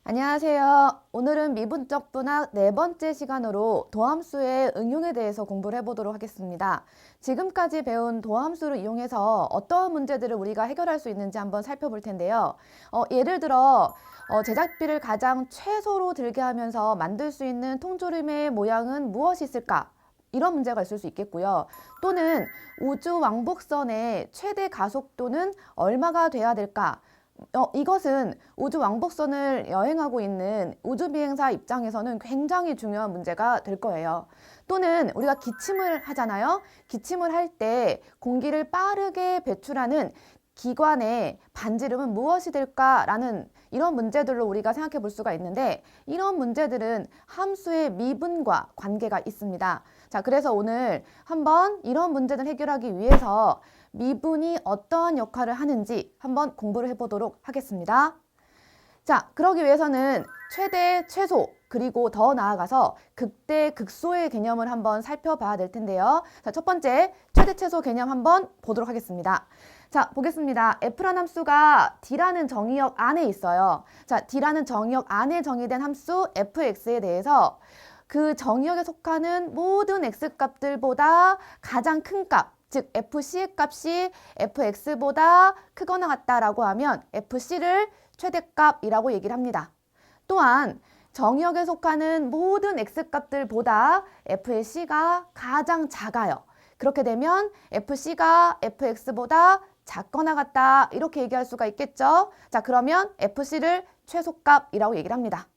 안녕하세요. 오늘은 미분적 분학 네 번째 시간으로 도함수의 응용에 대해서 공부를 해보도록 하겠습니다. 지금까지 배운 도함수를 이용해서 어떠한 문제들을 우리가 해결할 수 있는지 한번 살펴볼 텐데요. 예를 들어 제작비를 가장 최소로 들게 하면서 만들 수 있는 통조림의 모양은 무엇이 있을까? 이런 문제가 있을 수 있겠고요. 또는 우주 왕복선의 최대 가속도는 얼마가 돼야 될까? 이것은 우주 왕복선을 여행하고 있는 우주비행사 입장에서는 굉장히 중요한 문제가 될 거예요. 또는 우리가 기침을 하잖아요. 기침을 할 때 공기를 빠르게 배출하는 기관의 반지름은 무엇이 될까라는 이런 문제들로 우리가 생각해 볼 수가 있는데, 이런 문제들은 함수의 미분과 관계가 있습니다. 자, 그래서 오늘 한번 이런 문제를 해결하기 위해서 미분이 어떠한 역할을 하는지 한번 공부를 해보도록 하겠습니다. 자, 그러기 위해서는 최대, 최소, 그리고 더 나아가서 극대, 극소의 개념을 한번 살펴봐야 될 텐데요. 자, 첫 번째 최대, 최소 개념 한번 보도록 하겠습니다. 자, 보겠습니다. F라는 함수가 D라는 정의역 안에 있어요. 자, D라는 정의역 안에 정의된 함수 fx에 대해서 그 정의역에 속하는 모든 x값들보다 가장 큰 값, 즉 fc의 값이 fx보다 크거나 같다라고 하면 fc를 최대값이라고 얘기를 합니다. 또한 정의역에 속하는 모든 x값들보다 f의 c가 가장 작아요. 그렇게 되면 fc가 fx보다 작거나 같다 이렇게 얘기할 수가 있겠죠. 자, 그러면 fc를 최소값이라고 얘기를 합니다.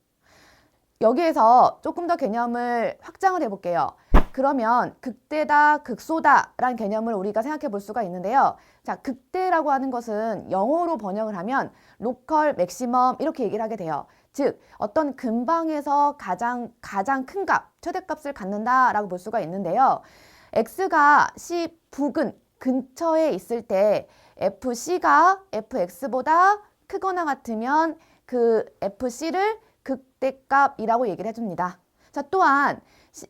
여기에서 조금 더 개념을 확장을 해볼게요. 그러면 극대다, 극소다 라는 개념을 우리가 생각해 볼 수가 있는데요. 자, 극대라고 하는 것은 영어로 번역을 하면 로컬 맥시멈 이렇게 얘기를 하게 돼요. 즉, 어떤 근방에서 가장 큰 값, 최대값을 갖는다라고 볼 수가 있는데요. x가 c 부근 근처에 있을 때 fc가 fx보다 크거나 같으면 그 fc를 극대값이라고 얘기를 해줍니다. 자, 또한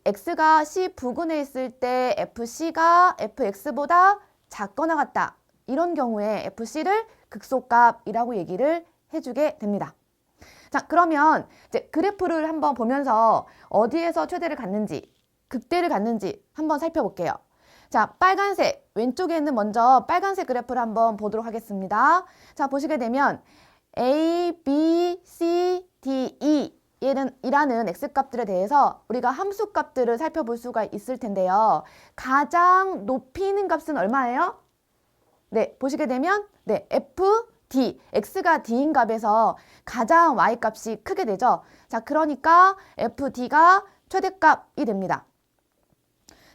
x가 c 부근에 있을 때 fc가 fx보다 작거나 같다. 이런 경우에 fc를 극소값이라고 얘기를 해주게 됩니다. 자, 그러면 이제 그래프를 한번 보면서 어디에서 최대를 갖는지, 극대를 갖는지 한번 살펴볼게요. 자, 빨간색, 왼쪽에 있는 먼저 빨간색 그래프를 한번 보도록 하겠습니다. 자, 보시게 되면 A, B, C, D, E 이라는 x값들에 대해서 우리가 함수값들을 살펴볼 수가 있을 텐데요. 가장 높이 있는 값은 얼마예요? 네, 보시게 되면 네, f, d, x가 d인 값에서 가장 y값이 크게 되죠. 자, 그러니까 fd가 최대값이 됩니다.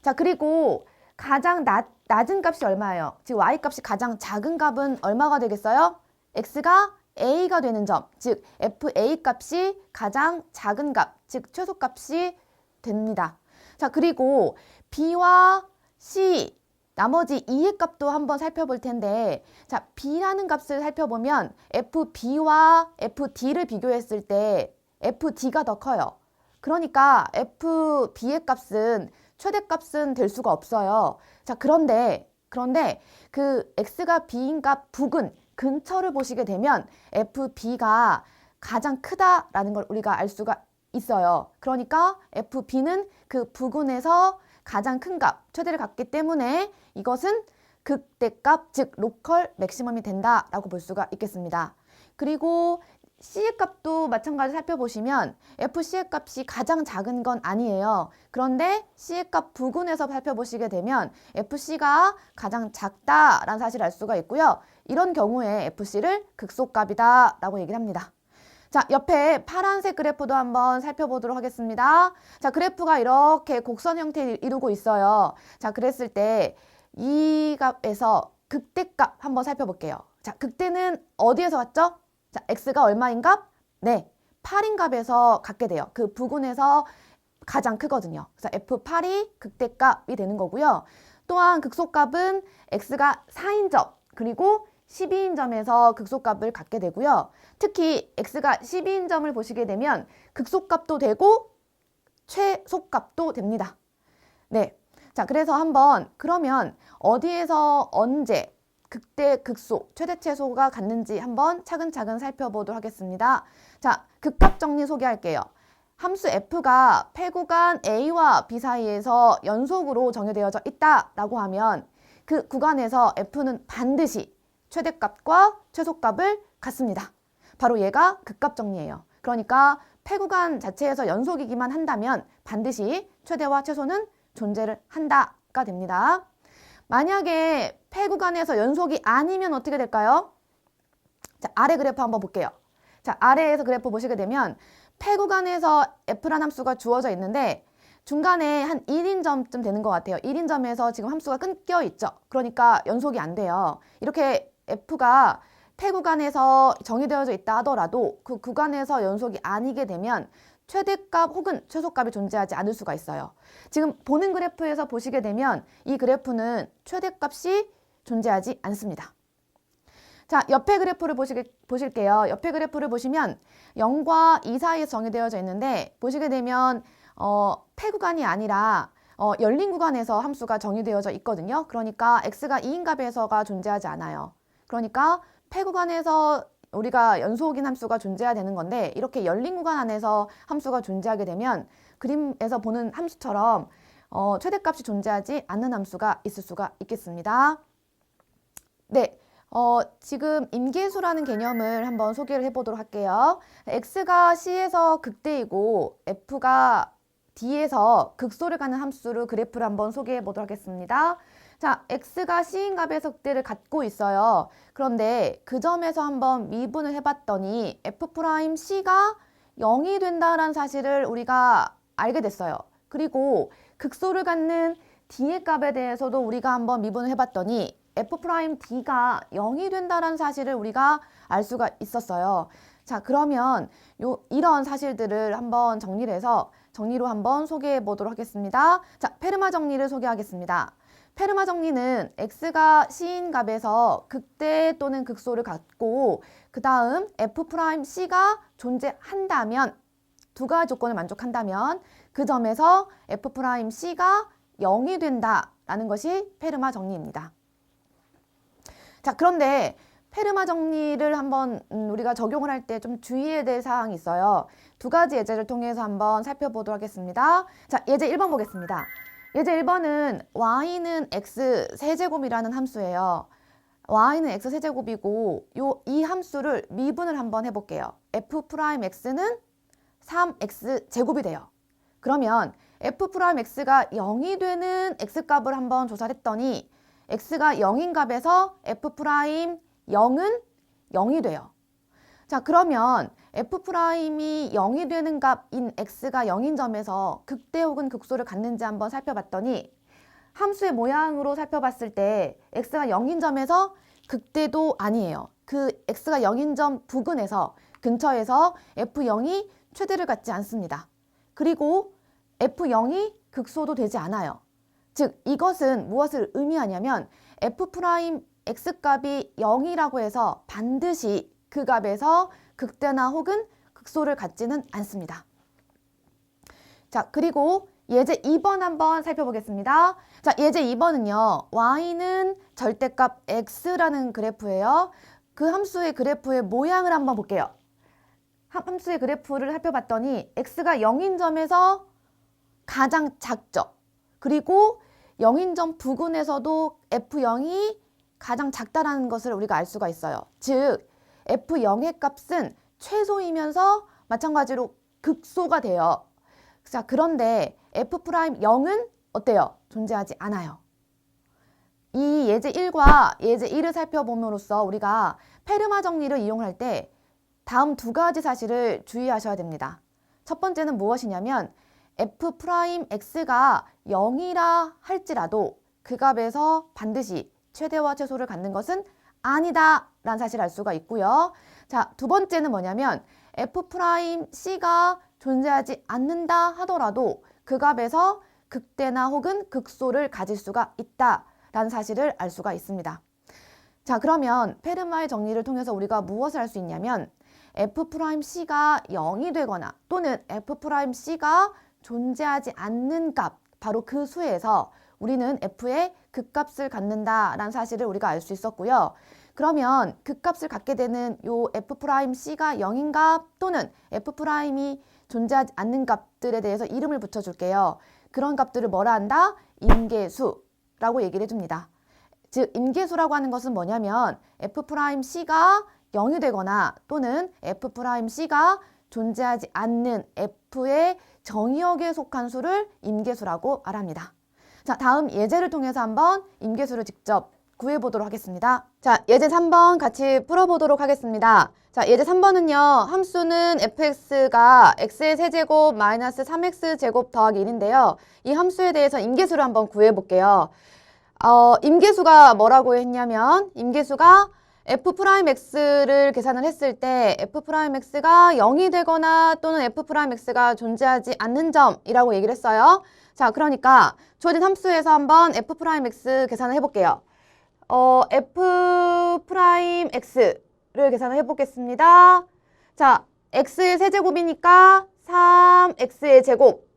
자, 그리고 가장 낮은 값이 얼마예요? 즉 y값이 가장 작은 값은 얼마가 되겠어요? x가 a가 되는 점, 즉 fa 값이 가장 작은 값, 즉 최소값이 됩니다. 자, 그리고 b와 c, 나머지 2의 값도 한번 살펴볼 텐데, 자, b라는 값을 살펴보면 fb와 fd를 비교했을 때 fd가 더 커요. 그러니까 fb의 값은 최대값은 될 수가 없어요. 자, 그런데 그 x가 b인 값 부근 근처를 보시게 되면 FB가 가장 크다라는 걸 우리가 알 수가 있어요. 그러니까 FB는 그 부근에서 가장 큰 값, 최대를 갖기 때문에 이것은 극대값, 즉 로컬 맥시멈이 된다라고 볼 수가 있겠습니다. 그리고 C의 값도 마찬가지로 살펴보시면 FC의 값이 가장 작은 건 아니에요. 그런데 C의 값 부근에서 살펴보시게 되면 FC가 가장 작다라는 사실을 알 수가 있고요. 이런 경우에 FC를 극소값이다 라고 얘기를 합니다. 자, 옆에 파란색 그래프도 한번 살펴보도록 하겠습니다. 자, 그래프가 이렇게 곡선 형태를 이루고 있어요. 자, 그랬을 때 이 값에서 극대값 한번 살펴볼게요. 자, 극대는 어디에서 왔죠? 자, x가 얼마인 값? 네, 8인 값에서 갖게 돼요. 그 부근에서 가장 크거든요. 그래서 f8이 극대값이 되는 거고요. 또한 극소값은 x가 4인 점, 그리고 12인 점에서 극소값을 갖게 되고요. 특히 x가 12인 점을 보시게 되면 극소값도 되고 최소값도 됩니다. 네. 자, 그래서 한번 그러면 어디에서 언제 극대, 극소, 최대, 최소가 같는지 한번 차근차근 살펴보도록 하겠습니다. 자, 극값 정리 소개할게요. 함수 f가 폐구간 A와 B 사이에서 연속으로 정의되어져 있다라고 하면 그 구간에서 f는 반드시 최대값과 최소값을 갖습니다. 바로 얘가 극값 정리예요. 그러니까 폐구간 자체에서 연속이기만 한다면 반드시 최대와 최소는 존재를 한다가 됩니다. 만약에 폐구간에서 연속이 아니면 어떻게 될까요? 자, 아래 그래프 한번 볼게요. 자, 아래에서 그래프 보시게 되면 폐구간에서 f라는 함수가 주어져 있는데 중간에 한 1인점쯤 되는 것 같아요. 1인점에서 지금 함수가 끊겨 있죠. 그러니까 연속이 안 돼요. 이렇게 f가 폐구간에서 정의되어져 있다 하더라도 그 구간에서 연속이 아니게 되면 최대값 혹은 최소값이 존재하지 않을 수가 있어요. 지금 보는 그래프에서 보시게 되면 이 그래프는 최대값이 존재하지 않습니다. 자, 옆에 그래프를 보실게요. 옆에 그래프를 보시면 0과 2 사이에 정의되어져 있는데 보시게 되면 폐구간이 아니라 열린 구간에서 함수가 정의되어져 있거든요. 그러니까 x가 2인 값에서가 존재하지 않아요. 그러니까 폐구간에서 우리가 연속인 함수가 존재해야 되는 건데 이렇게 열린 구간 안에서 함수가 존재하게 되면 그림에서 보는 함수처럼 최대값이 존재하지 않는 함수가 있을 수가 있겠습니다. 네. 지금 임계수라는 개념을 한번 소개를 해보도록 할게요. x가 c에서 극대이고 f가 d에서 극소를 가는 함수를 그래프를 한번 소개해 보도록 하겠습니다. 자, x가 c인 값에서 극대를 갖고 있어요. 그런데 그 점에서 한번 미분을 해봤더니 f'c가 0이 된다는 사실을 우리가 알게 됐어요. 그리고 극소를 갖는 d의 값에 대해서도 우리가 한번 미분을 해봤더니 f'd가 0이 된다는 사실을 우리가 알 수가 있었어요. 자, 그러면 이런 사실들을 한번 정리로 한번 소개해 보도록 하겠습니다. 자, 페르마 정리를 소개하겠습니다. 페르마 정리는 x가 c인 값에서 극대 또는 극소를 갖고 그 다음 f'c가 존재한다면 두 가지 조건을 만족한다면 그 점에서 f'c가 0이 된다라는 것이 페르마 정리입니다. 자, 그런데 페르마 정리를 한번 우리가 적용을 할 때 좀 주의해야 될 사항이 있어요. 두 가지 예제를 통해서 한번 살펴보도록 하겠습니다. 자, 예제 1번 보겠습니다. 예제 1번은 y는 x 세제곱이라는 함수예요. y는 x 세제곱이고 이 함수를 미분을 한번 해볼게요. f'x는 3x 제곱이 돼요. 그러면 f'x가 0이 되는 x값을 한번 조사를 했더니 x가 0인 값에서 f'Y은 0이 돼요. 자, 그러면 f'이 0이 되는 값인 x가 0인 점에서 극대 혹은 극소를 갖는지 한번 살펴봤더니 함수의 모양으로 살펴봤을 때 x가 0인 점에서 극대도 아니에요. 그 x가 0인 점 부근에서 근처에서 f0이 최대를 갖지 않습니다. 그리고 f0이 극소도 되지 않아요. 즉 이것은 무엇을 의미하냐면 f'x값이 0이라고 해서 반드시 그 값에서 극대나 혹은 극소를 갖지는 않습니다. 자, 그리고 예제 2번 한번 살펴보겠습니다. 자, 예제 2번은요. y는 절대값 x라는 그래프예요. 그 함수의 그래프의 모양을 한번 볼게요. 함수의 그래프를 살펴봤더니 x가 0인 점에서 가장 작죠. 그리고 0인 점 부근에서도 f0이 가장 작다라는 것을 우리가 알 수가 있어요. 즉 f0의 값은 최소이면서 마찬가지로 극소가 돼요. 자, 그런데 f'0은 어때요? 존재하지 않아요. 이 예제 1과 예제 2를 살펴봄으로써 우리가 페르마 정리를 이용할 때 다음 두 가지 사실을 주의하셔야 됩니다. 첫 번째는 무엇이냐면 f'x가 0이라 할지라도 그 값에서 반드시 최대와 최소를 갖는 것은 아니다 라는 사실을 알 수가 있고요. 자, 두 번째는 뭐냐면 f'c가 존재하지 않는다 하더라도 그 값에서 극대나 혹은 극소를 가질 수가 있다 라는 사실을 알 수가 있습니다. 자, 그러면 페르마의 정리를 통해서 우리가 무엇을 할 수 있냐면 f'c가 0이 되거나 또는 f'c가 존재하지 않는 값, 바로 그 수에서 우리는 f의 극값을 갖는다라는 사실을 우리가 알 수 있었고요. 그러면 극값을 갖게 되는 요 f'C가 0인가 또는 f'이 존재하지 않는 값들에 대해서 이름을 붙여줄게요. 그런 값들을 뭐라 한다? 임계수라고 얘기를 해줍니다. 즉 임계수라고 하는 것은 뭐냐면 f'C가 0이 되거나 또는 f'C가 존재하지 않는 f의 정의역에 속한 수를 임계수라고 말합니다. 자, 다음 예제를 통해서 한번 임계수를 직접 구해보도록 하겠습니다. 자, 예제 3번 같이 풀어보도록 하겠습니다. 자, 예제 3번은요. 함수는 fx가 x의 세제곱 마이너스 3x제곱 더하기 1인데요. 이 함수에 대해서 임계수를 한번 구해볼게요. 임계수가 뭐라고 했냐면 임계수가 f'x를 계산을 했을 때 f'x가 0이 되거나 또는 f'x가 존재하지 않는 점이라고 얘기를 했어요. 자, 그러니까 주어진 함수에서 한번 f'x 계산을 해볼게요. f'x를 계산을 해보겠습니다. 자, x의 세제곱이니까 3x의 제곱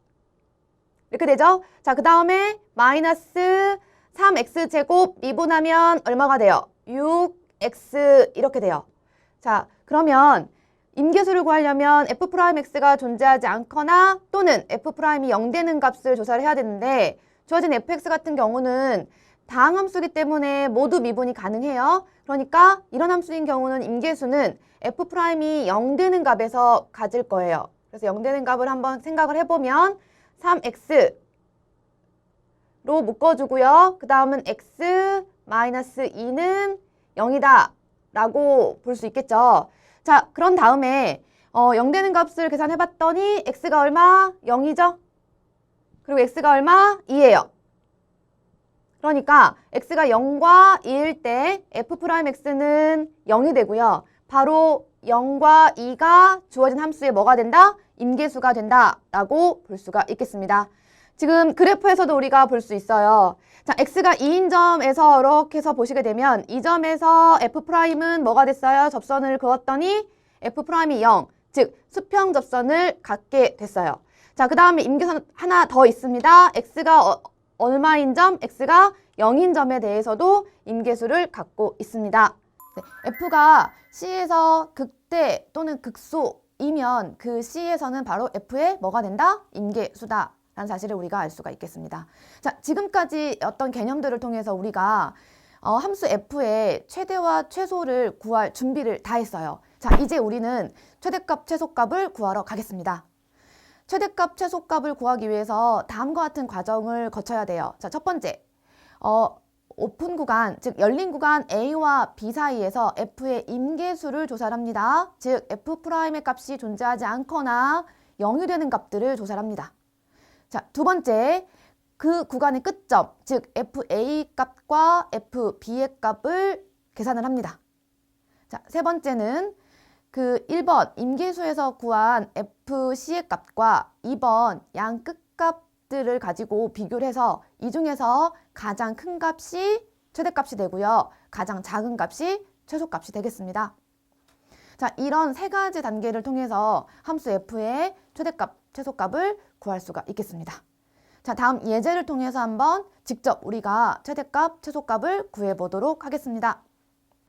이렇게 되죠? 자, 그 다음에 마이너스 3x제곱 미분하면 얼마가 돼요? 6x 이렇게 돼요. 자, 그러면 임계수를 구하려면 f'x가 존재하지 않거나 또는 f'이 0 되는 값을 조사를 해야 되는데 주어진 fx 같은 경우는 다항 함수이기 때문에 모두 미분이 가능해요. 그러니까 이런 함수인 경우는 임계수는 f'이 0 되는 값에서 가질 거예요. 그래서 0 되는 값을 한번 생각을 해보면 3x로 묶어주고요. 그 다음은 x 마이너스 2는 0이다 라고 볼 수 있겠죠. 자, 그런 다음에 0 되는 값을 계산해봤더니 x가 얼마? 0이죠? 그리고 x가 얼마? 2예요. 그러니까 x가 0과 2일 때 f'x는 0이 되고요. 바로 0과 2가 주어진 함수에 뭐가 된다? 임계수가 된다라고 볼 수가 있겠습니다. 지금 그래프에서도 우리가 볼 수 있어요. 자, x가 2인 점에서 이렇게 해서 보시게 되면 이 점에서 f'은 뭐가 됐어요? 접선을 그었더니 f'이 0, 즉 수평 접선을 갖게 됐어요. 자, 그 다음에 임계수 하나 더 있습니다. x가 얼마인 점? x가 0인 점에 대해서도 임계수를 갖고 있습니다. 네, f가 C에서 극대 또는 극소이면 그 C에서는 바로 f의 뭐가 된다? 임계수다 라는 사실을 우리가 알 수가 있겠습니다. 자, 지금까지 어떤 개념들을 통해서 우리가 함수 f의 최대와 최소를 구할 준비를 다 했어요. 자, 이제 우리는 최대값, 최소값을 구하러 가겠습니다. 최대값, 최소값을 구하기 위해서 다음과 같은 과정을 거쳐야 돼요. 자, 첫 번째, 오픈 구간, 즉 열린 구간 A와 B 사이에서 f의 임계수를 조사를 합니다. 즉 f'의 값이 존재하지 않거나 0이 되는 값들을 조사를 합니다. 자, 두 번째, 그 구간의 끝점, 즉 fa 값과 fb의 값을 계산을 합니다. 자, 세 번째는 그 1번 임계수에서 구한 fc의 값과 2번 양 끝값들을 가지고 비교를 해서 이 중에서 가장 큰 값이 최대값이 되고요. 가장 작은 값이 최소값이 되겠습니다. 자, 이런 세 가지 단계를 통해서 함수 f의 최대값, 최소값을 구할 수가 있겠습니다. 자, 다음 예제를 통해서 한번 직접 우리가 최대값, 최소값을 구해보도록 하겠습니다.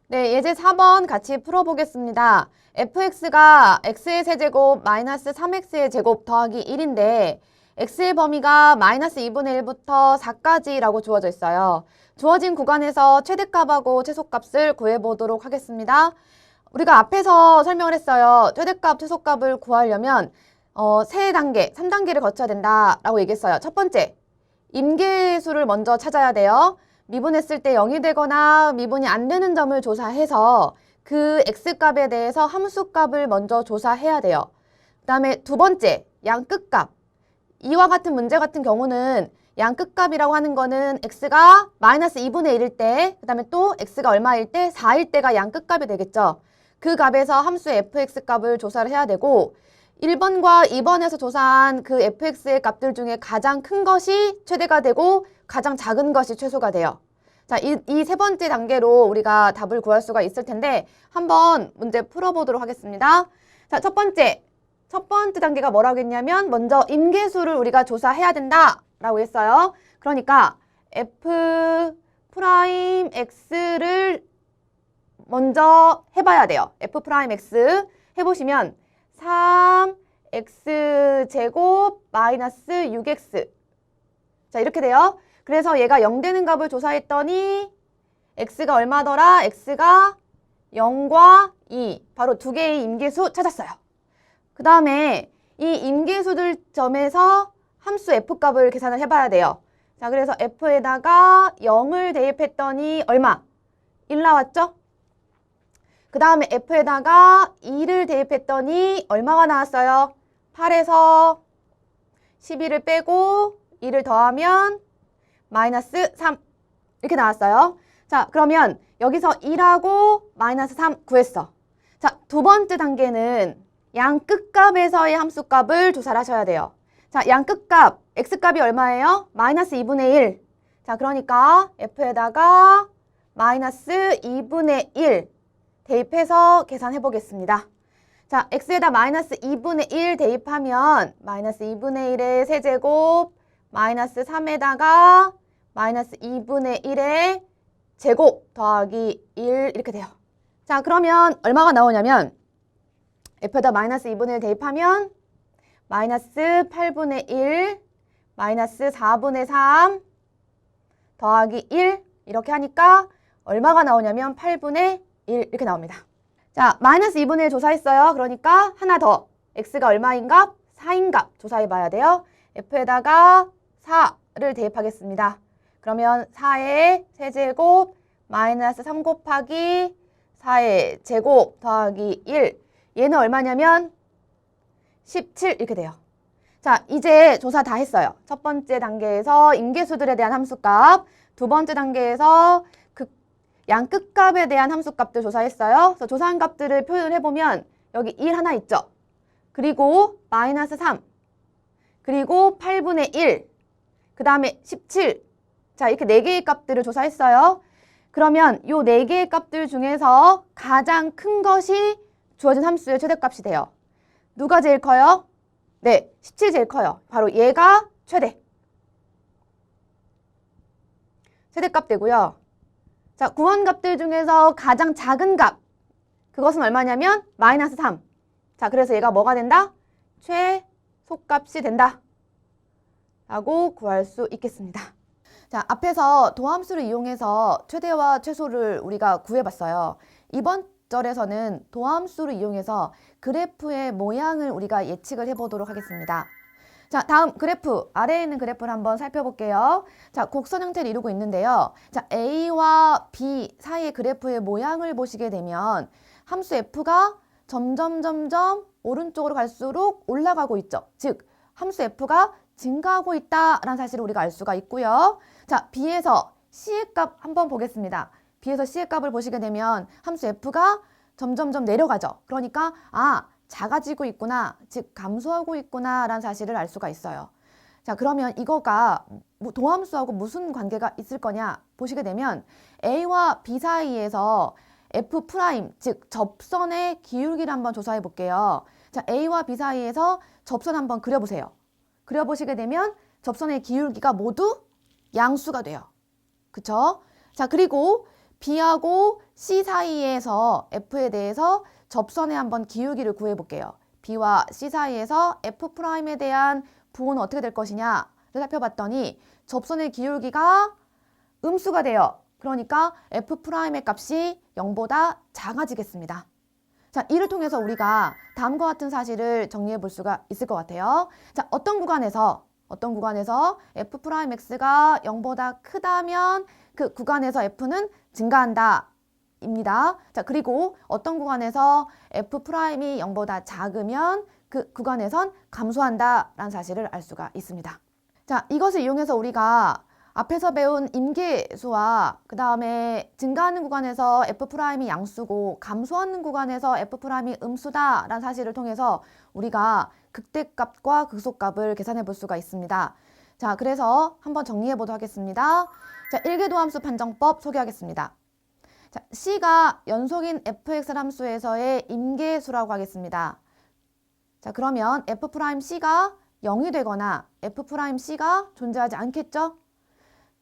네, 예제 4번 같이 풀어보겠습니다. fx가 x의 세제곱 마이너스 3x의 제곱 더하기 1인데 x의 범위가 마이너스 2분의 1부터 4까지라고 주어져 있어요. 주어진 구간에서 최대값하고 최소값을 구해보도록 하겠습니다. 우리가 앞에서 설명을 했어요. 최대값, 최소값을 구하려면 세 단계, 3단계를 거쳐야 된다라고 얘기했어요. 첫 번째, 임계수를 먼저 찾아야 돼요. 미분했을 때 0이 되거나 미분이 안 되는 점을 조사해서 그 x값에 대해서 함수값을 먼저 조사해야 돼요. 그 다음에 두 번째, 양 끝값. 이와 같은 문제 같은 경우는 양 끝값이라고 하는 거는 x가 마이너스 2분의 1일 때, 그 다음에 또 x가 얼마일 때? 4일 때가 양 끝값이 되겠죠. 그 값에서 함수 fx 값을 조사를 해야 되고 1번과 2번에서 조사한 그 fx의 값들 중에 가장 큰 것이 최대가 되고 가장 작은 것이 최소가 돼요. 자, 이 세 번째 단계로 우리가 답을 구할 수가 있을 텐데 한번 문제 풀어보도록 하겠습니다. 자, 첫 번째 단계가 뭐라고 했냐면 먼저 임계수를 우리가 조사해야 된다 라고 했어요. 그러니까 f 프라임 x를 먼저 해봐야 돼요. f 프라임 x 해보시면 3x제곱 마이너스 6x. 자, 이렇게 돼요. 그래서 얘가 0 되는 값을 조사했더니 x가 얼마더라? x가 0과 2. 바로 두 개의 임계수 찾았어요. 그 다음에 이 임계수들 점에서 함수 f 값을 계산을 해봐야 돼요. 자, 그래서 f에다가 0을 대입했더니 얼마? 1 나왔죠? 그 다음에 f에다가 2를 대입했더니 얼마가 나왔어요? 8에서 12를 빼고 2를 더하면 마이너스 3 이렇게 나왔어요. 자, 그러면 여기서 1하고 마이너스 3 구했어. 자, 두 번째 단계는 양 끝값에서의 함수값을 조사를 하셔야 돼요. 자, 양 끝값 x값이 얼마예요? 마이너스 2분의 1. 자, 그러니까 f에다가 마이너스 2분의 1 대입해서 계산해 보겠습니다. 자, x에다 마이너스 2분의 1 대입하면 마이너스 2분의 1의 세제곱 마이너스 3에다가 마이너스 2분의 1의 제곱 더하기 1 이렇게 돼요. 자, 그러면 얼마가 나오냐면 f에다 마이너스 2분의 1 대입하면 마이너스 8분의 1 마이너스 4분의 3 더하기 1 이렇게 하니까 얼마가 나오냐면 8분의 1 이렇게 나옵니다. 자, 마이너스 2분의 1 조사했어요. 그러니까 하나 더 x가 얼마인 값? 4인 값 조사해 봐야 돼요. f에다가 4를 대입하겠습니다. 그러면 4의 세제곱 마이너스 3 곱하기 4의 제곱 더하기 1 얘는 얼마냐면 17 이렇게 돼요. 자, 이제 조사 다 했어요. 첫 번째 단계에서 임계수들에 대한 함수값, 두 번째 단계에서 양 끝값에 대한 함수값들 조사했어요. 그래서 조사한 값들을 표현해보면 여기 1 하나 있죠. 그리고 마이너스 3, 그리고 8분의 1, 그 다음에 17. 자, 이렇게 4개의 값들을 조사했어요. 그러면 이 4개의 값들 중에서 가장 큰 것이 주어진 함수의 최대값이 돼요. 누가 제일 커요? 네, 17이 제일 커요. 바로 얘가 최대값 되고요. 자, 구한 값들 중에서 가장 작은 값, 그것은 얼마냐면 마이너스 3. 자, 그래서 얘가 뭐가 된다? 최소값이 된다 라고 구할 수 있겠습니다. 자, 앞에서 도함수를 이용해서 최대와 최소를 우리가 구해봤어요. 이번 절에서는 도함수를 이용해서 그래프의 모양을 우리가 예측을 해보도록 하겠습니다. 자, 다음 그래프, 아래에 있는 그래프를 한번 살펴볼게요. 자, 곡선 형태를 이루고 있는데요. 자, A와 B 사이의 그래프의 모양을 보시게 되면 함수 F가 점점 오른쪽으로 갈수록 올라가고 있죠. 즉, 함수 F가 증가하고 있다라는 사실을 우리가 알 수가 있고요. 자, B에서 C의 값 한번 보겠습니다. B에서 C의 값을 보시게 되면 함수 F가 점점 내려가죠. 그러니까 작아지고 있구나, 즉 감소하고 있구나 라는 사실을 알 수가 있어요. 자, 그러면 이거가 도함수하고 무슨 관계가 있을 거냐 보시게 되면 A와 B 사이에서 F 프라임, 즉 접선의 기울기를 한번 조사해 볼게요. 자, A와 B 사이에서 접선 한번 그려보세요. 그려보시게 되면 접선의 기울기가 모두 양수가 돼요. 그쵸? 자, 그리고 B하고 C 사이에서 F에 대해서 접선의 한번 기울기를 구해볼게요. B와 C 사이에서 F'에 대한 부호는 어떻게 될 것이냐를 살펴봤더니 접선의 기울기가 음수가 돼요. 그러니까 F'의 값이 0보다 작아지겠습니다. 자, 이를 통해서 우리가 다음과 같은 사실을 정리해 볼 수가 있을 것 같아요. 자, 어떤 구간에서 F'X가 0보다 크다면 그 구간에서 F는 증가한다. 입니다. 자, 그리고 어떤 구간에서 F'이 0보다 작으면 그 구간에선 감소한다 라는 사실을 알 수가 있습니다. 자, 이것을 이용해서 우리가 앞에서 배운 임계수와 그 다음에 증가하는 구간에서 F'이 양수고 감소하는 구간에서 F'이 음수다 라는 사실을 통해서 우리가 극대값과 극소값을 계산해 볼 수가 있습니다. 자, 그래서 한번 정리해 보도록 하겠습니다. 자, 일계도함수 판정법 소개하겠습니다. 자, C가 연속인 fx 함수에서의 임계수라고 하겠습니다. 자, 그러면 F'C가 0이 되거나 F'C가 존재하지 않겠죠?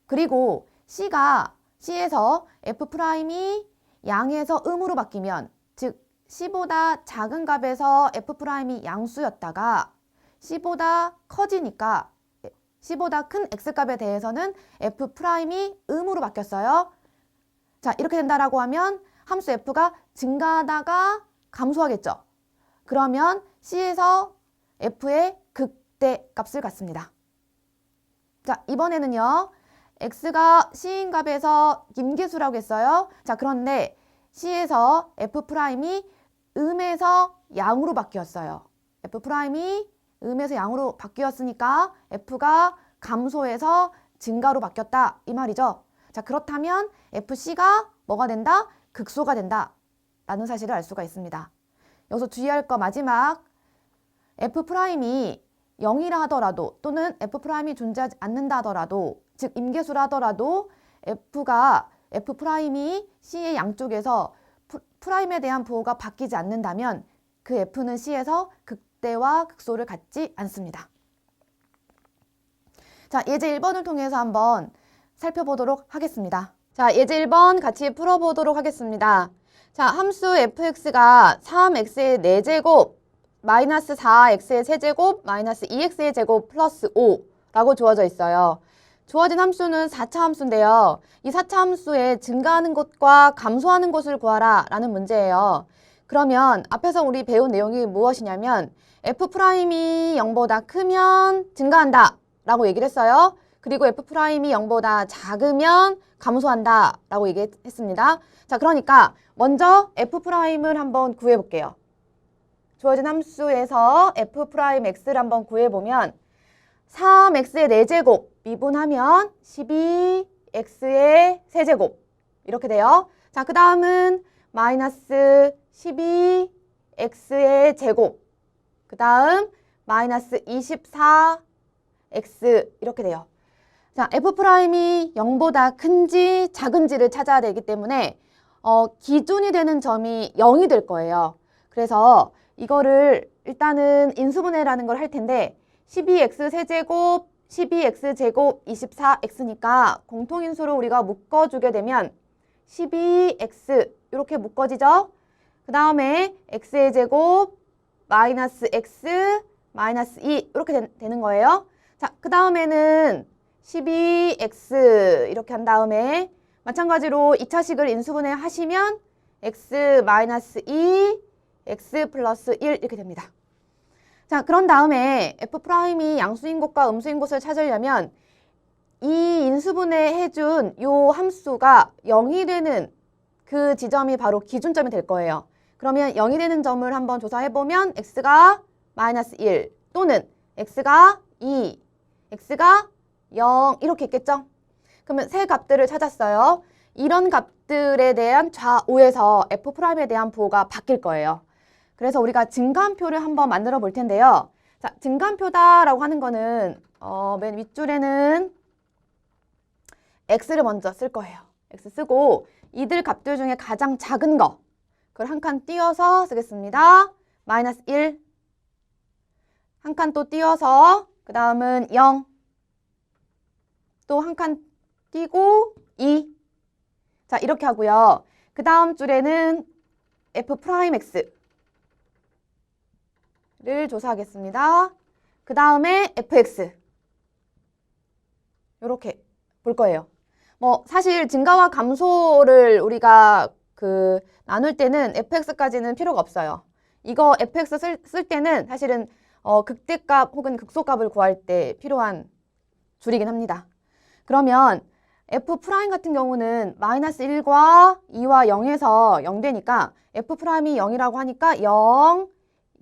그리고 C에서 F'이 양에서 음으로 바뀌면, 즉 C보다 작은 값에서 F'이 양수였다가 C보다 커지니까 C보다 큰 X값에 대해서는 F'이 음으로 바뀌었어요. 자, 이렇게 된다라고 하면 함수 F가 증가하다가 감소하겠죠. 그러면 C에서 F의 극대 값을 갖습니다. 자, 이번에는요. X가 C인 값에서 임계수라고 했어요. 자, 그런데 C에서 F'이 음에서 양으로 바뀌었어요. F'이 음에서 양으로 바뀌었으니까 F가 감소해서 증가로 바뀌었다. 이 말이죠. 자, 그렇다면 FC가 뭐가 된다? 극소가 된다. 라는 사실을 알 수가 있습니다. 여기서 주의할 거 마지막, F'이 0이라 하더라도 또는 F'이 존재하지 않는다 하더라도, 즉 임계수라 하더라도 F'이 C의 양쪽에서 프라임에 대한 부호가 바뀌지 않는다면 그 F는 C에서 극대와 극소를 갖지 않습니다. 자, 예제 1번을 통해서 한번 살펴보도록 하겠습니다. 자, 예제 1번 같이 풀어보도록 하겠습니다. 자, 함수 fx가 3x의 4제곱 마이너스 4x의 세제곱 마이너스 2x의 제곱 플러스 5라고 주어져 있어요. 주어진 함수는 4차 함수인데요. 이 4차 함수의 증가하는 곳과 감소하는 곳을 구하라 라는 문제예요. 그러면 앞에서 우리 배운 내용이 무엇이냐면 F'이 0보다 크면 증가한다 라고 얘기를 했어요. 그리고 F'이 0보다 작으면 감소한다 라고 얘기했습니다. 자, 그러니까 먼저 F'을 한번 구해볼게요. 주어진 함수에서 F'X를 한번 구해보면 3x의 4제곱 미분하면 12x의 세제곱 이렇게 돼요. 자, 그 다음은 마이너스 12x의 제곱, 그 다음 마이너스 24x 이렇게 돼요. 자, F'이 0보다 큰지 작은지를 찾아야 되기 때문에 기준이 되는 점이 0이 될 거예요. 그래서 이거를 일단은 인수분해라는 걸 할 텐데 12x 세제곱, 12x 제곱, 24x니까 공통인수로 우리가 묶어주게 되면 12x 이렇게 묶어지죠? 그 다음에 x의 제곱, 마이너스 x, 마이너스 2 이렇게 되는 거예요. 자, 그 다음에는 12x 이렇게 한 다음에 마찬가지로 2차식을 인수분해 하시면 x 마이너스 2, x 플러스 1 이렇게 됩니다. 자, 그런 다음에 F'이 양수인 곳과 음수인 곳을 찾으려면 이 인수분해 해준 요 함수가 0이 되는 그 지점이 바로 기준점이 될 거예요. 그러면 0이 되는 점을 한번 조사해보면 x가 마이너스 1 또는 x가 2, x가 0 이렇게 있겠죠? 그러면 세 값들을 찾았어요. 이런 값들에 대한 좌우에서 F'에 대한 부호가 바뀔 거예요. 그래서 우리가 증가함표를 한번 만들어 볼 텐데요. 자, 증가함표다라고 하는 거는 맨 윗줄에는 x를 먼저 쓸 거예요. x 쓰고 이들 값들 중에 가장 작은 거 그걸 한 칸 띄워서 쓰겠습니다. 마이너스 1 한 칸 또 띄워서 그 다음은 0 또 한 칸 띄고 2 자, 이렇게 하고요. 그 다음 줄에는 F'X 를 조사하겠습니다. 그 다음에 fx 이렇게 볼 거예요. 뭐 사실 증가와 감소를 우리가 나눌 때는 fx까지는 필요가 없어요. 이거 fx 쓸 때는 사실은 극대값 혹은 극소값을 구할 때 필요한 줄이긴 합니다. 그러면 f' 같은 경우는 마이너스 1과 2와 0에서 0 되니까 f'이 0이라고 하니까 0,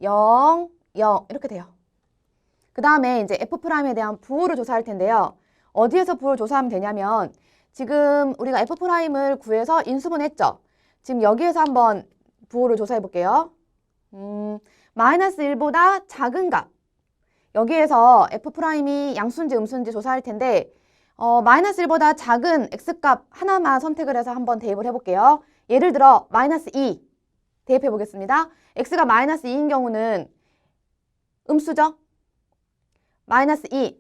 0, 0 이렇게 돼요. 그 다음에 이제 F'에 대한 부호를 조사할 텐데요. 어디에서 부호를 조사하면 되냐면 지금 우리가 F'을 구해서 인수분했죠. 지금 여기에서 한번 부호를 조사해 볼게요. 마이너스 1보다 작은 값. 여기에서 F'이 양수인지 음수인지 조사할 텐데 마이너스 1보다 작은 X값 하나만 선택을 해서 한번 대입을 해볼게요. 예를 들어 마이너스 2 대입해 보겠습니다. X가 마이너스 2인 경우는 음수죠? 마이너스 2.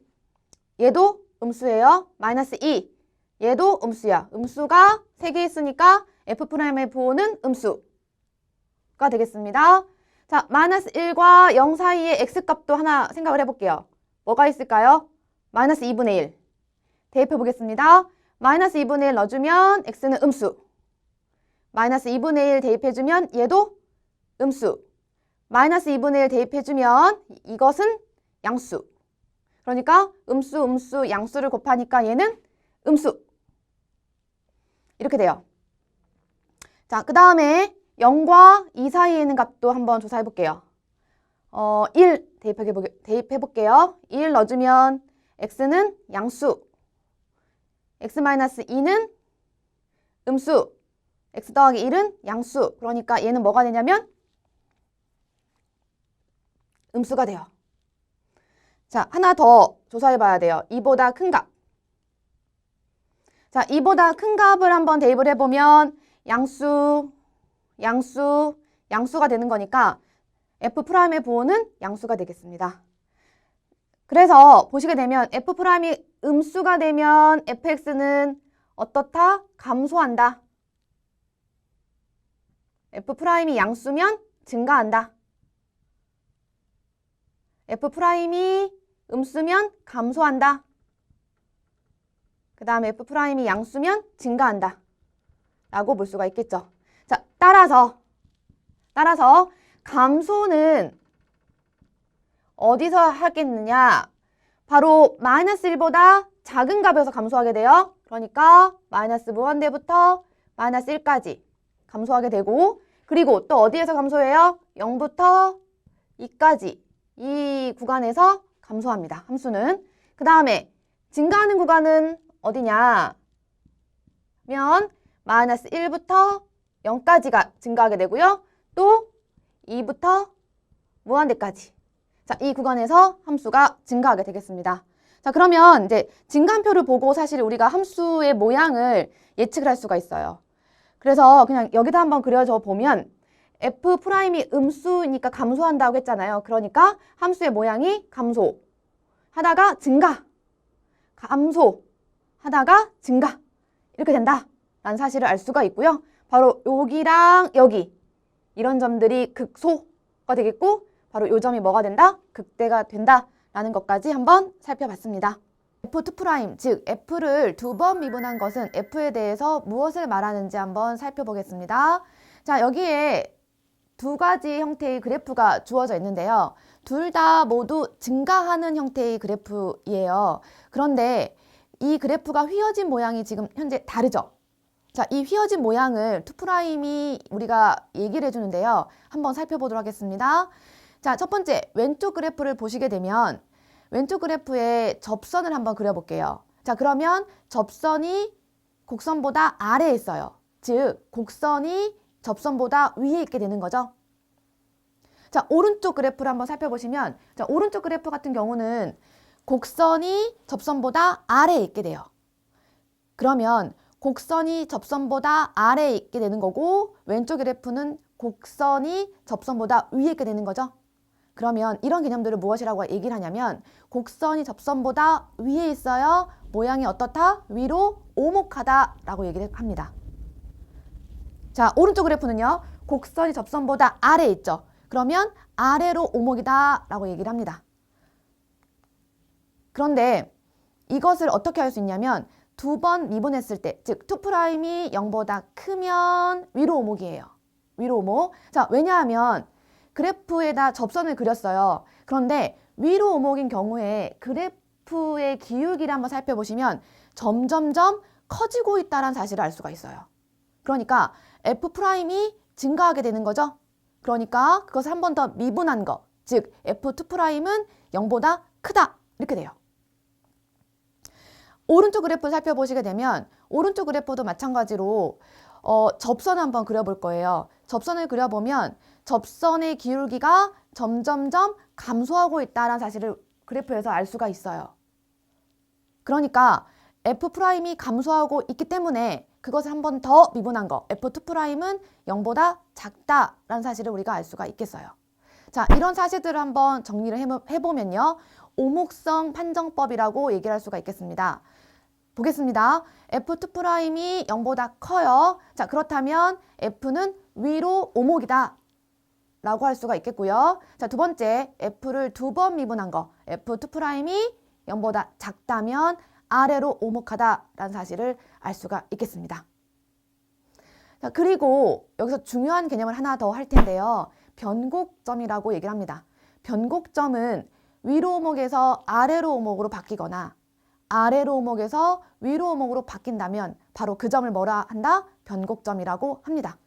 얘도 음수예요. 마이너스 2. 얘도 음수야. 음수가 3개 있으니까 F'의 부호는 음수가 되겠습니다. 자, 마이너스 1과 0 사이의 X값도 하나 생각을 해볼게요. 뭐가 있을까요? 마이너스 2분의 1. 대입해 보겠습니다. 마이너스 2분의 1 넣어주면 X는 음수. 마이너스 2분의 1 대입해주면 얘도 음수. 마이너스 2분의 1 대입해주면 이것은 양수. 그러니까 음수, 음수, 양수를 곱하니까 얘는 음수. 이렇게 돼요. 자, 그 다음에 0과 2 사이에 있는 값도 한번 조사해 볼게요. 1 대입해 볼게요. 1 넣어주면 x는 양수, x-2는 음수, x 더하기 1은 양수. 그러니까 얘는 뭐가 되냐면 음수가 돼요. 자, 하나 더 조사해 봐야 돼요. 2보다 큰 값. 자, 2보다 큰 값을 한번 대입을 해보면 양수, 양수, 양수가 되는 거니까 F'의 부호는 양수가 되겠습니다. 그래서 보시게 되면 F'이 음수가 되면 fx는 어떻다? 감소한다. F'이 양수면 증가한다. F'이 음수면 감소한다. 그 다음에 F'이 양수면 증가한다. 라고 볼 수가 있겠죠. 자, 따라서 감소는 어디서 하겠느냐? 바로 마이너스 1보다 작은 값에서 감소하게 돼요. 그러니까 마이너스 무한대부터 마이너스 1까지 감소하게 되고, 그리고 또 어디에서 감소해요? 0부터 2까지 이 구간에서 감소합니다. 함수는. 그 다음에 증가하는 구간은 어디냐? 면 마이너스 1부터 0까지가 증가하게 되고요. 또 2부터 무한대까지. 자, 이 구간에서 함수가 증가하게 되겠습니다. 자, 그러면 이제 증가함표를 보고 사실 우리가 함수의 모양을 예측을 할 수가 있어요. 그래서 그냥 여기다 한번 그려줘 보면 F'이 음수니까 감소한다고 했잖아요. 그러니까 함수의 모양이 감소 하다가 증가, 감소 하다가 증가 이렇게 된다 라는 사실을 알 수가 있고요. 바로 여기랑 여기 이런 점들이 극소가 되겠고, 바로 요 점이 뭐가 된다? 극대가 된다 라는 것까지 한번 살펴봤습니다. F2', 즉 F를 2번 미분한 것은 F에 대해서 무엇을 말하는지 한번 살펴보겠습니다. 자, 여기에 두 가지 형태의 그래프가 주어져 있는데요. 둘 다 모두 증가하는 형태의 그래프이에요. 그런데 이 그래프가 휘어진 모양이 지금 현재 다르죠? 자, 이 휘어진 모양을 2'이 우리가 얘기를 해주는데요. 한번 살펴보도록 하겠습니다. 자, 첫 번째 왼쪽 그래프를 보시게 되면 왼쪽 그래프에 접선을 한번 그려볼게요. 자, 그러면 접선이 곡선보다 아래에 있어요. 즉, 곡선이 접선보다 위에 있게 되는 거죠. 자, 오른쪽 그래프를 한번 살펴보시면, 자, 오른쪽 그래프 같은 경우는 곡선이 접선보다 아래에 있게 돼요. 그러면 곡선이 접선보다 아래에 있게 되는 거고, 왼쪽 그래프는 곡선이 접선보다 위에 있게 되는 거죠. 그러면 이런 개념들을 무엇이라고 얘기를 하냐면, 곡선이 접선보다 위에 있어요. 모양이 어떻다? 위로 오목하다라고 얘기를 합니다. 자, 오른쪽 그래프는요. 곡선이 접선보다 아래에 있죠. 그러면 아래로 오목이다 라고 얘기를 합니다. 그런데 이것을 어떻게 할 수 있냐면, 2번 미분했을 때, 즉 2'이 0보다 크면 위로 오목이에요. 위로 오목. 자, 왜냐하면 그래프에다 접선을 그렸어요. 그런데 위로 오목인 경우에 그래프의 기울기를 한번 살펴보시면 점점점 커지고 있다는 사실을 알 수가 있어요. 그러니까 F'이 증가하게 되는 거죠. 그러니까 그것을 한 번 더 미분한 거, 즉 F2'은 0보다 크다 이렇게 돼요. 오른쪽 그래프 살펴보시게 되면 오른쪽 그래프도 마찬가지로 접선을 한번 그려볼 거예요. 접선을 그려보면 접선의 기울기가 점점점 감소하고 있다는 사실을 그래프에서 알 수가 있어요. 그러니까 F'이 감소하고 있기 때문에 그것을 한 번 더 미분한 거, F2'은 0보다 작다라는 사실을 우리가 알 수가 있겠어요. 자, 이런 사실들을 한번 정리를 해보면요. 오목성 판정법이라고 얘기를 할 수가 있겠습니다. 보겠습니다. F2'이 0보다 커요. 자, 그렇다면 F는 위로 오목이다 라고 할 수가 있겠고요. 자, 두 번째, F를 두 번 미분한 거. F2'이 0보다 작다면 아래로 오목하다라는 사실을 알 수가 있겠습니다. 자, 그리고 여기서 중요한 개념을 하나 더 할 텐데요. 변곡점이라고 얘기를 합니다. 변곡점은 위로 오목에서 아래로 오목으로 바뀌거나 아래로 오목에서 위로 오목으로 바뀐다면 바로 그 점을 뭐라 한다? 변곡점이라고 합니다.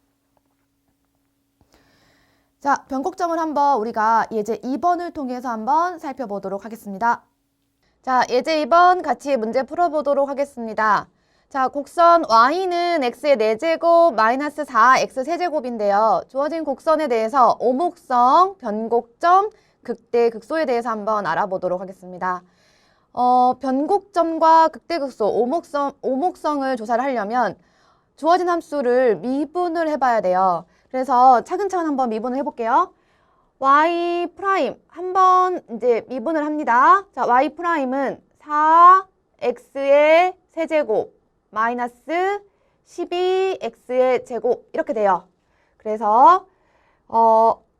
자, 변곡점을 한번 우리가 예제 2번을 통해서 한번 살펴보도록 하겠습니다. 자, 예제 2번 같이 문제 풀어보도록 하겠습니다. 자, 곡선 y는 x의 4제곱 마이너스 4x 세제곱인데요. 주어진 곡선에 대해서 오목성, 변곡점, 극대, 극소에 대해서 한번 알아보도록 하겠습니다. 변곡점과 극대, 극소, 오목성을 조사를 하려면 주어진 함수를 미분을 해봐야 돼요. 그래서 차근차근 한번 미분을 해볼게요. y 프라임 한번 이제 미분을 합니다. 자, y 프라임은 4x의 세제곱 마이너스 12x의 제곱 이렇게 돼요. 그래서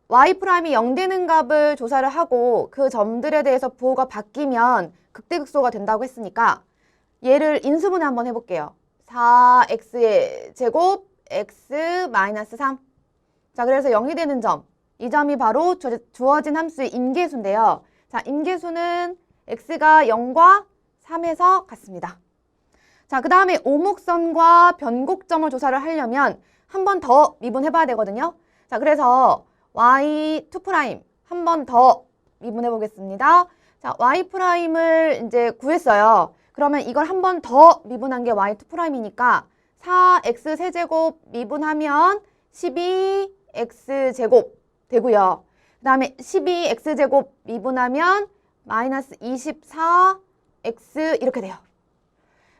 y 프라임이 0 되는 값을 조사를 하고 그 점들에 대해서 부호가 바뀌면 극대극소가 된다고 했으니까 얘를 인수분해 한번 해볼게요. 4x의 제곱 x 마이너스 3. 자, 그래서 0이 되는 점. 이 점이 바로 주어진 함수의 인계수인데요. 자, 인계수는 x가 0과 3에서 같습니다. 자, 그 다음에 오목선과 변곡점을 조사를 하려면 한 번 더 미분해봐야 되거든요. 자, 그래서 y2' 한 번 더 미분해 보겠습니다. 자, y''을 이제 구했어요. 그러면 이걸 한 번 더 미분한 게 y2'이니까 4x 세제곱 미분하면 12x제곱 되고요. 그 다음에 12x제곱 미분하면 마이너스 24x 이렇게 돼요.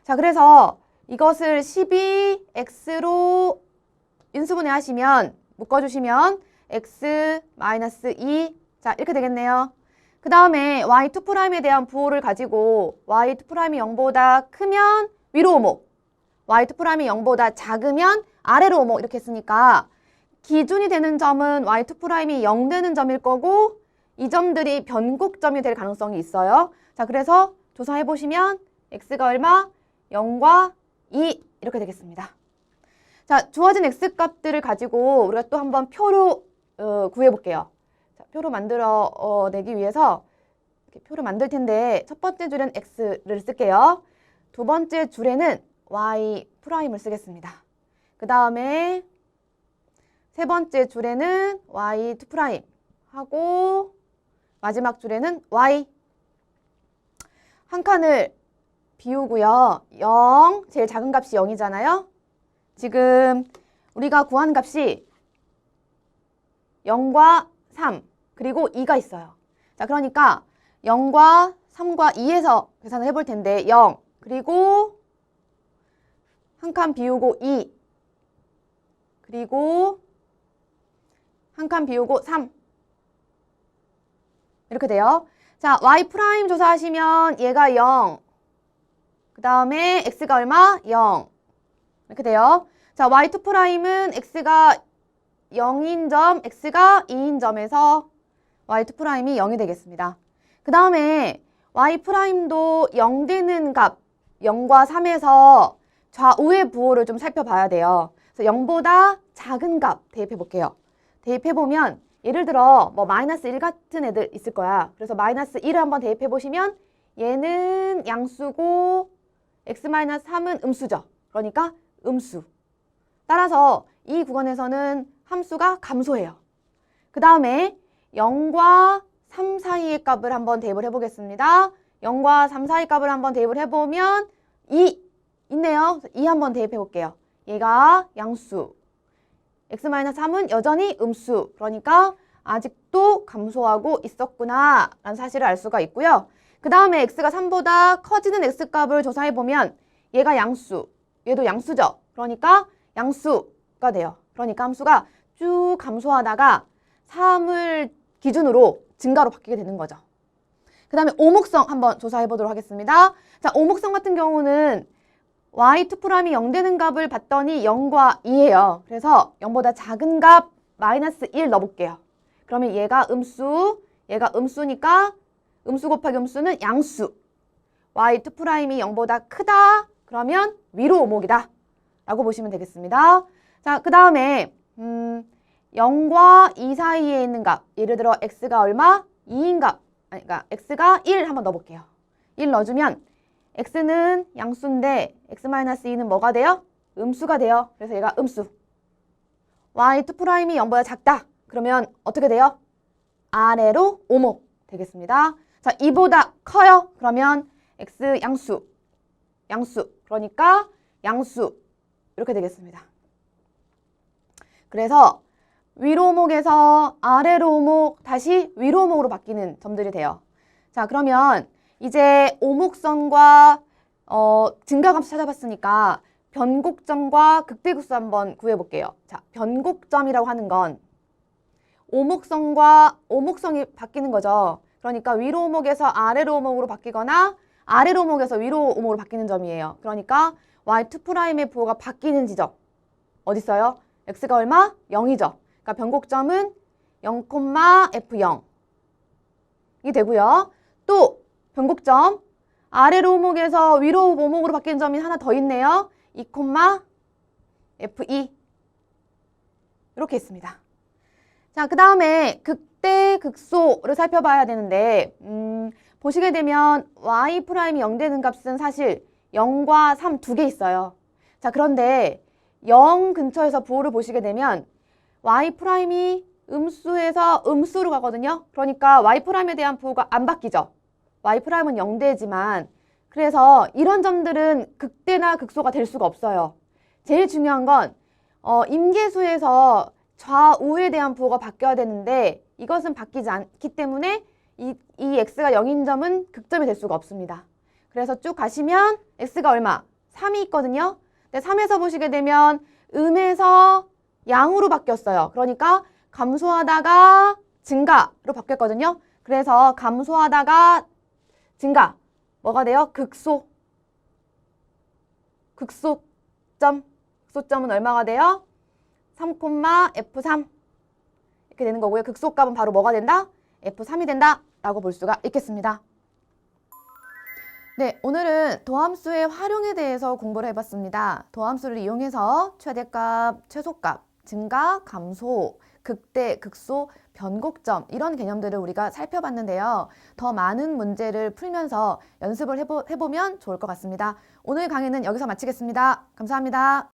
자, 그래서 이것을 12x로 인수분해 하시면 묶어주시면 x 마이너스 2 자, 이렇게 되겠네요. 그 다음에 y2'에 대한 부호를 가지고 y2'이 0보다 크면 위로 오목, y2'이 0보다 작으면 아래로 오목 이렇게 했으니까 기준이 되는 점은 y2'이 0 되는 점일 거고 이 점들이 변곡점이 될 가능성이 있어요. 자, 그래서 조사해보시면 x가 얼마? 0과 2 이렇게 되겠습니다. 자, 주어진 x값들을 가지고 우리가 또 한번 표로 구해볼게요. 자, 표로 만들어 내기 위해서 이렇게 표를 만들 텐데 첫 번째 줄엔 x를 쓸게요. 두 번째 줄에는 y''을 쓰겠습니다. 그 다음에 세 번째 줄에는 y2' 하고 마지막 줄에는 y 한 칸을 비우고요. 0, 제일 작은 값이 0이잖아요. 지금 우리가 구한 값이 0과 3, 그리고 2가 있어요. 자, 그러니까 0과 3과 2에서 계산을 해볼 텐데 0, 그리고 한 칸 비우고 2, 그리고 한 칸 비우고 3 이렇게 돼요. 자, y' 조사하시면 얘가 0, 그 다음에 x가 얼마? 0 이렇게 돼요. 자, y2'은 x가 0인 점, x가 2인 점에서 y2'이 0이 되겠습니다. 그 다음에 y'도 0 되는 값, 0과 3에서 좌우의 부호를 좀 살펴봐야 돼요. 그래서 0보다 작은 값 대입해 볼게요. 대입해보면 예를 들어 뭐 마이너스 1 같은 애들 있을 거야. 그래서 마이너스 1을 한번 대입해 보시면 얘는 양수고 x-3은 음수죠. 그러니까 음수. 따라서 이 구간에서는 함수가 감소해요. 그 다음에 0과 3 사이의 값을 한번 대입을 해보겠습니다. 0과 3 사이 값을 한번 대입을 해보면 2 있네요. 2 한번 대입해 볼게요. 얘가 양수. x-3은 여전히 음수. 그러니까 아직도 감소하고 있었구나 라는 사실을 알 수가 있고요. 그 다음에 x가 3보다 커지는 x값을 조사해보면 얘가 양수, 얘도 양수죠. 그러니까 양수가 돼요. 그러니까 함수가 쭉 감소하다가 3을 기준으로 증가로 바뀌게 되는 거죠. 그 다음에 오목성 한번 조사해 보도록 하겠습니다. 자, 오목성 같은 경우는 y2'이 0 되는 값을 봤더니 0과 2예요. 그래서 0보다 작은 값 마이너스 1 넣어볼게요. 그러면 얘가 음수, 얘가 음수니까 음수 곱하기 음수는 양수. y2'이 0보다 크다. 그러면 위로 오목이다. 라고 보시면 되겠습니다. 자, 그 다음에 0과 2 사이에 있는 값. 예를 들어 x가 얼마? 2인 값. 아니, 그러니까 x가 1 한번 넣어볼게요. 1 넣어주면 x는 양수인데 x-2는 뭐가 돼요? 음수가 돼요. 그래서 얘가 음수. y2'이 0보다 작다. 그러면 어떻게 돼요? 아래로 오목 되겠습니다. 자, 2보다 커요. 그러면 x 양수. 양수. 그러니까 양수. 이렇게 되겠습니다. 그래서 위로 오목에서 아래로 오목, 다시 위로 오목으로 바뀌는 점들이 돼요. 자, 그러면 이제 오목선과 증가함수 찾아봤으니까 변곡점과 극대극소 한번 구해볼게요. 자, 변곡점이라고 하는 건 오목선과 오목성이 바뀌는 거죠. 그러니까 위로 오목에서 아래로 오목으로 바뀌거나 아래로 오목에서 위로 오목으로 바뀌는 점이에요. 그러니까 y2'의 부호가 바뀌는 지점 어디 있어요? x가 얼마? 0이죠. 그러니까 변곡점은 0,f0 이 되고요. 또 변곡점 아래로 오목에서 위로 오목으로 바뀌는 점이 하나 더 있네요. 2,f2 이렇게 있습니다. 자, 그 다음에 극대 극소를 살펴봐야 되는데 보시게 되면 y''이 0 되는 값은 사실 0과 3 두 개 있어요. 자, 그런데 0 근처에서 부호를 보시게 되면 y''이 음수에서 음수로 가거든요. 그러니까 y''에 대한 부호가 안 바뀌죠. y''은 0대지만 그래서 이런 점들은 극대나 극소가 될 수가 없어요. 제일 중요한 건 임계수에서 좌우에 대한 부호가 바뀌어야 되는데 이것은 바뀌지 않기 때문에 이 x가 0인 점은 극점이 될 수가 없습니다. 그래서 쭉 가시면 x가 얼마? 3이 있거든요. 근데 3에서 보시게 되면 음에서 양으로 바뀌었어요. 그러니까 감소하다가 증가로 바뀌었거든요. 그래서 감소하다가 증가. 뭐가 돼요? 극소. 극소점. 극소점은 얼마가 돼요? 3,f3 이렇게 되는 거고요. 극소값은 바로 뭐가 된다? f3이 된다 라고 볼 수가 있겠습니다. 네, 오늘은 도함수의 활용에 대해서 공부를 해봤습니다. 도함수를 이용해서 최대값, 최소값, 증가, 감소, 극대, 극소, 변곡점 이런 개념들을 우리가 살펴봤는데요. 더 많은 문제를 풀면서 연습을 해보면 좋을 것 같습니다. 오늘 강의는 여기서 마치겠습니다. 감사합니다.